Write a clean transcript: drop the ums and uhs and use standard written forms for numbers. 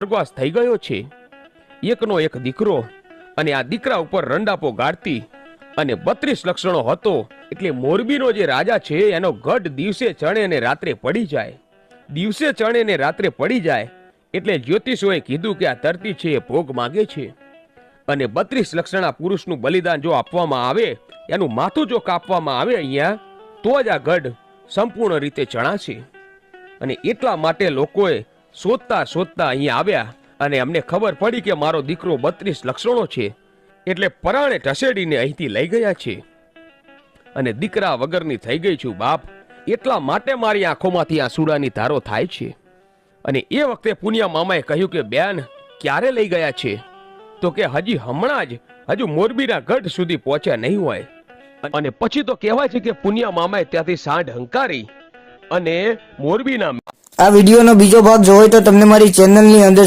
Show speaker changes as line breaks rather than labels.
સ્વર્ગવાસ થઈ ગયો છે। એકનો એક દીકરો અને આ દીકરા ઉપર રંડાપો ગાળતી અને 32 લક્ષણો હતો એટલે મોરબીનો જે રાજા છે એનો ગઢ દિવસે ચણે અને રાત્રે પડી જાય। દિવસે ચણે ને રાત્રે પડી જાય એટલે જ્યોતિષોએ કીધું કે આ ધરતી છે એ ભોગ માંગે છે અને 32 લક્ષણા પુરુષનું બલિદાન જો આપવામાં આવે, એનું માથું જો કાપવામાં આવે અહીંયા, તો જ આ ગઢ સંપૂર્ણ રીતે ચણાશે। અને એટલા માટે લોકોએ શોધતા શોધતા અહીંયા આવ્યા અને અમને ખબર પડી કે મારો દીકરો 32 લક્ષણો છે એટલે પરાણે ઢસેડીને અહીંથી લઈ ગયા છે અને દીકરા વગરની થઈ ગઈ છું બાપ। એટલા માટે મારી આંખોમાંથી આંસુડાની ધારો થાય છે। અને એ વખતે પુનિયા મામાએ કહ્યું કે બેન ક્યારે લઈ ગયા છે? તો કે હજી હમણાં જ, હજુ મોરબીના ગઢ સુધી પહોંચ્યા નહીં હોય। અને પછી તો કહેવાય છે કે પુનિયા મામાએ ત્યાંથી સાંઢ હંકારી અને મોરબીના
આ વિડીયોનો બીજો ભાગ જોવો તો તમને મારી ચેનલની અંદર